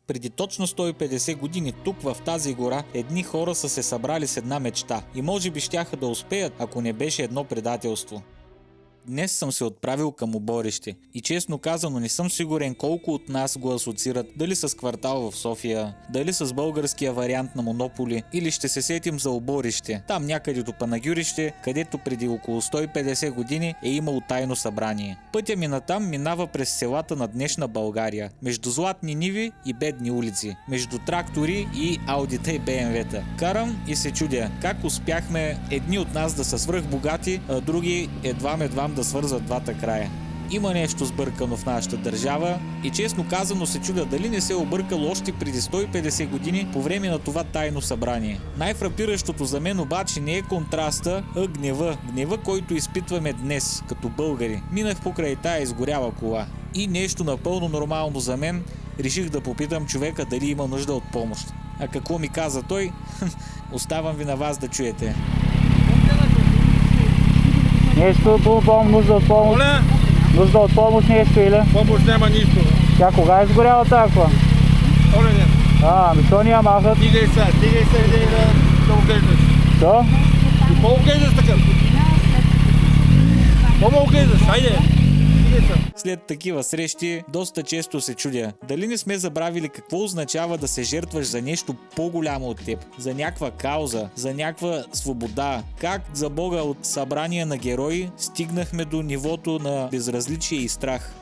Преди точно 150 години тук в тази гора едни хора са се събрали с една мечта и може би щяха да успеят, ако не беше едно предателство. Днес съм се отправил към Оборище и честно казано не съм сигурен колко от нас го асоциират дали с квартал в София, дали с българския вариант на Монополи или ще се сетим за Оборище, там някъде до Панагюрище, където преди около 150 години е имало тайно събрание. Пътя ми натам минава през селата на днешна България, между златни ниви и бедни улици, между трактори и Аудита и БМВ-та. Карам и се чудя как успяхме едни от нас да са свръхбогати, а други едвам да свързват двата края. Има нещо сбъркано в нашата държава и честно казано се чудя дали не се е объркало още преди 150 години по време на това тайно събрание. Най-фрапиращото за мен обаче не е контраста, а гнева. Гнева, който изпитваме днес като българи. Минах покрай тая изгоряла кола и нещо напълно нормално за мен, реших да попитам човека дали има нужда от помощ. А какво ми каза той? Оставам ви на вас да чуете. Нещо по-бом, нужда от помощ. Оле? Нужда от помощ нещо или? Помощ няма нищо. Тя кога е сгоряла тази кола? Оле не. Ами що ни я махат? Дигай се и да оглеждаш. Що? И по-оглеждаш такъв. По-оглеждаш, хайде. След такива срещи, доста често се чудя дали не сме забравили какво означава да се жертваш за нещо по-голямо от теб, за някаква кауза, за някаква свобода. Как за Бога от събрание на герои стигнахме до нивото на безразличие и страх.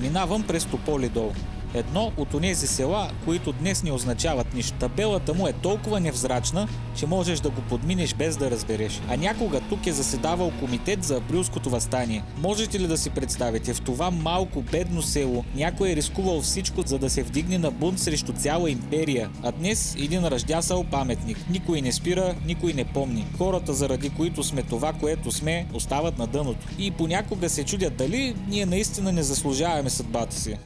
Минавам през Тополи-дол. Едно от онези села, които днес не означават нищо. Табелата му е толкова невзрачна, че можеш да го подминеш без да разбереш. А някога тук е заседавал комитет за априлското въстание. Можете ли да си представите, в това малко бедно село някой е рискувал всичко, за да се вдигне на бунт срещу цяла империя. А днес един ръждясал паметник. Никой не спира, никой не помни. Хората, заради които сме това, което сме, остават на дъното. И понякога се чудят дали ние наистина не заслужаваме съдбата си.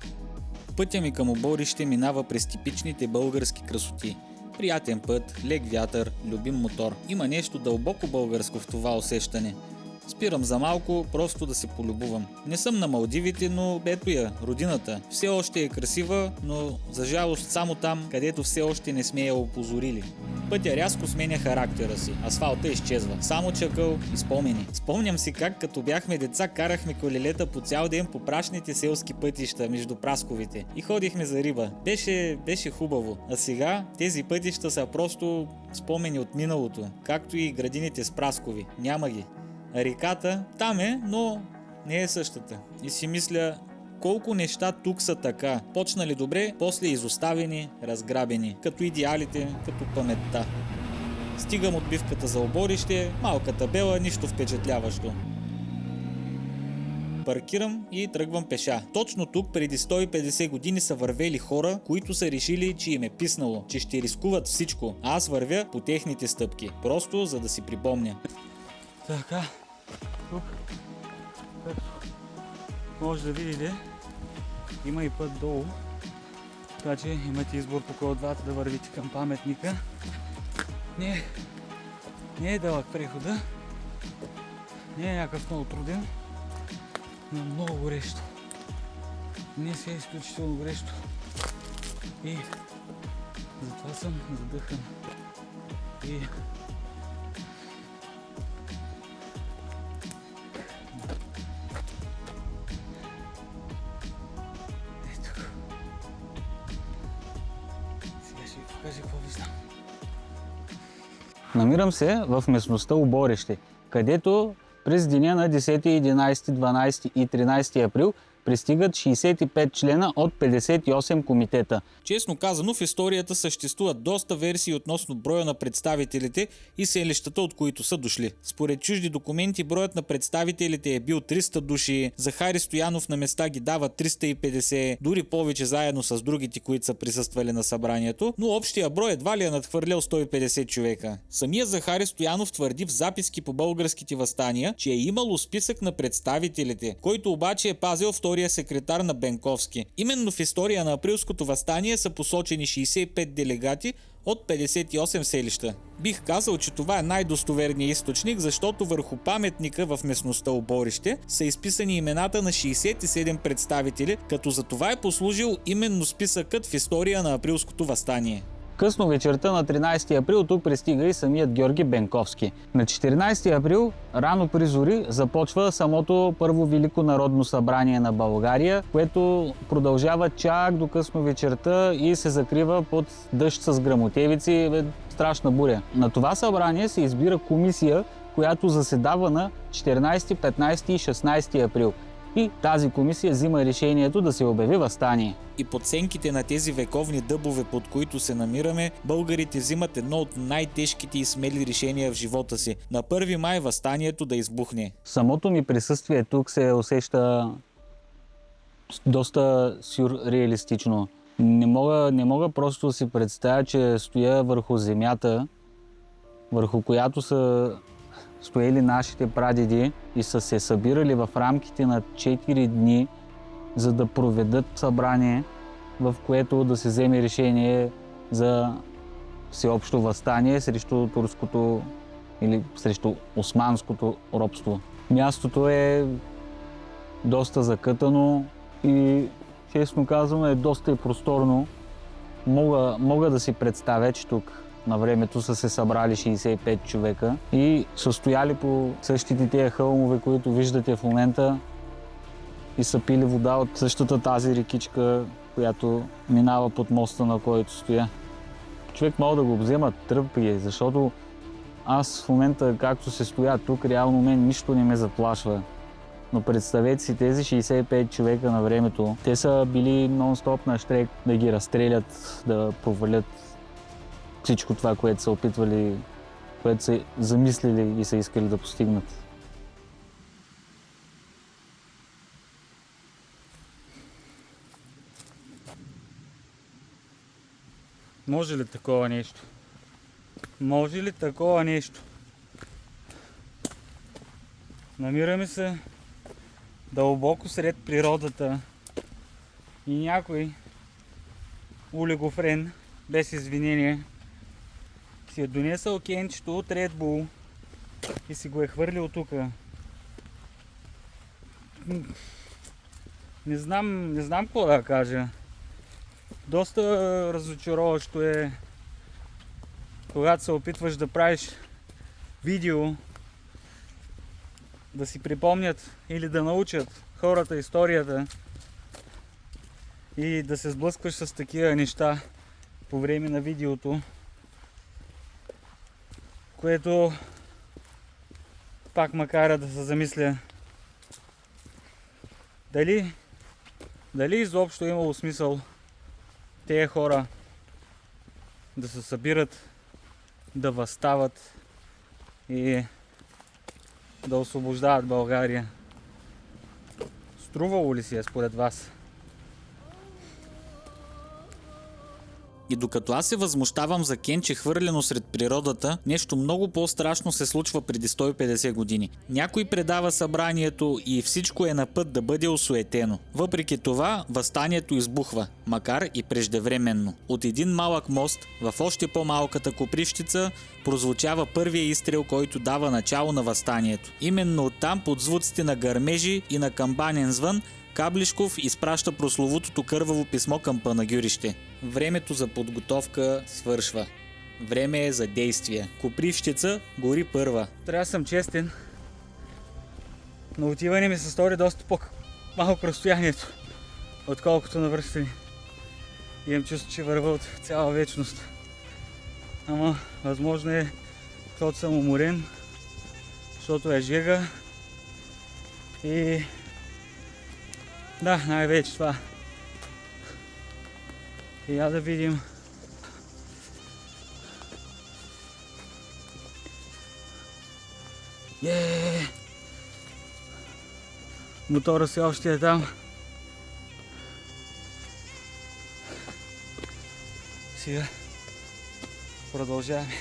Пътя ми към Оборище минава през типичните български красоти. Приятен път, лек вятър, любим мотор. Има нещо дълбоко българско в това усещане. Спирам за малко, просто да се полюбувам. Не съм на Малдивите, но ето я, родината. Все още е красива, но за жалост само там, където все още не сме я опозорили. Пътя рязко сменя характера си. Асфалта изчезва. Само чакъл и спомени. Спомням си как като бяхме деца карахме колелета по цял ден по прашните селски пътища между прасковите и ходихме за риба. Беше хубаво. А сега тези пътища са просто спомени от миналото, както и градините с праскови. Няма ги. Реката там е, но не е същата. И си мисля, колко неща тук са така. Почнали добре, после изоставени, разграбени. Като идеалите, като паметта. Стигам отбивката за Оборище, малка табела, нищо впечатляващо. Паркирам и тръгвам пеша. Точно тук преди 150 години са вървели хора, които са решили, че им е писнало, че ще рискуват всичко. А аз вървя по техните стъпки. Просто за да си припомня. Така, тук, може да видите, има и път долу, така че имате избор по кой от двата да вървите към паметника. Не е дълъг прехода, не е някакъв много труден, но много горещо. Днес е изключително горещо и затова съм задъхан. И намирам се в местността Оборище, където през деня на 10, 11, 12 и 13 април пристигат 65 члена от 58 комитета. Честно казано, в историята съществуват доста версии относно броя на представителите и селищата, от които са дошли. Според чужди документи, броят на представителите е бил 300 души, Захари Стоянов на места ги дава 350, дори повече заедно с другите, които са присъствали на събранието, но общия брой едва ли е надхвърлял 150 човека. Самия Захари Стоянов твърди в записки по българските въстания, че е имало списък на представителите, който обаче е пазил в втория секретар на Бенковски. Именно в история на априлското въстание са посочени 65 делегати от 58 селища. Бих казал, че това е най-достоверният източник, защото върху паметника в местността Оборище са изписани имената на 67 представители, като за това е послужил именно списъкът в история на априлското въстание. Късно вечерта на 13 април тук пристига и самият Георги Бенковски. На 14 април, рано при зори, започва самото първо Велико народно събрание на България, което продължава чак до късно вечерта и се закрива под дъжд с гръмотевици, страшна буря. На това събрание се избира комисия, която заседава на 14, 15 и 16 април. И тази комисия взима решението да се обяви въстание. И под сенките на тези вековни дъбове, под които се намираме, българите взимат едно от най-тежките и смели решения в живота си. На 1 май въстанието да избухне. Самото ми присъствие тук се усеща доста сюрреалистично. Не мога просто да си представя, че стоя върху земята, върху която са стояли нашите прадеди и са се събирали в рамките на 4 дни, за да проведат събрание, в което да се вземе решение за всеобщо въстание срещу турското или срещу османското робство. Мястото е доста закътано и, честно казано, е доста и просторно. Мога да си представя, че тук на времето са се събрали 65 човека и са стояли по същите тия хълмове, които виждате в момента, и са пили вода от същата тази рекичка, която минава под моста, на който стоя. Човек мога да го взема тръпки, защото аз в момента, както се стоя тук, реално мен нищо не ме заплашва. Но представете си тези 65 човека на времето. Те са били нон-стоп на щрек да ги разстрелят, да провалят всичко това, което са опитвали, което са замислили и са искали да постигнат. Може ли такова нещо? Може ли такова нещо? Намираме се дълбоко сред природата и някой улегофрен, без извинение, си е донесъл кенчето от Red Bull и си го е хвърлил тука. Не знам какво да кажа. Доста разочароващо е, когато се опитваш да правиш видео, да си припомнят или да научат хората историята и да се сблъскваш с такива неща по време на видеото, което пак ме кара да се замисля дали изобщо е имало смисъл тези хора да се събират, да въстават и да освобождават България. Струвало ли си е според вас? И докато аз се възмущавам за кенче хвърлено сред природата, нещо много по-страшно се случва преди 150 години. Някой предава събранието и всичко е на път да бъде осуетено. Въпреки това, въстанието избухва, макар и преждевременно. От един малък мост в още по-малката Копривщица прозвучава първия изстрел, който дава начало на въстанието. Именно оттам, под звуците на гърмежи и на камбанен звън, Каблишков изпраща прословутото кърваво писмо към Панагюрище. Времето за подготовка свършва. Време е за действие. Копривщица гори първа. Трябва да съм честен, но отиване ми се стори доста по-малко разстоянието, отколкото на връщане. Имам чувство, че върва от цяла вечност. Ама възможно е, защото съм уморен, защото е жега и да, най-вече това. И я да видим. Мотора си още е там. Сега продължаваме.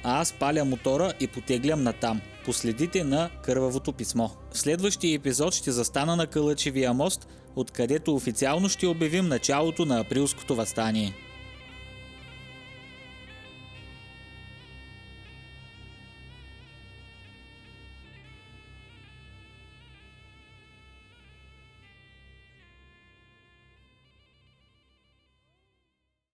Аз паля мотора и потеглям натам. по следите на Кървавото писмо. В следващия епизод ще застана на Кълъчевия мост, откъдето официално ще обявим началото на Априлското въстание.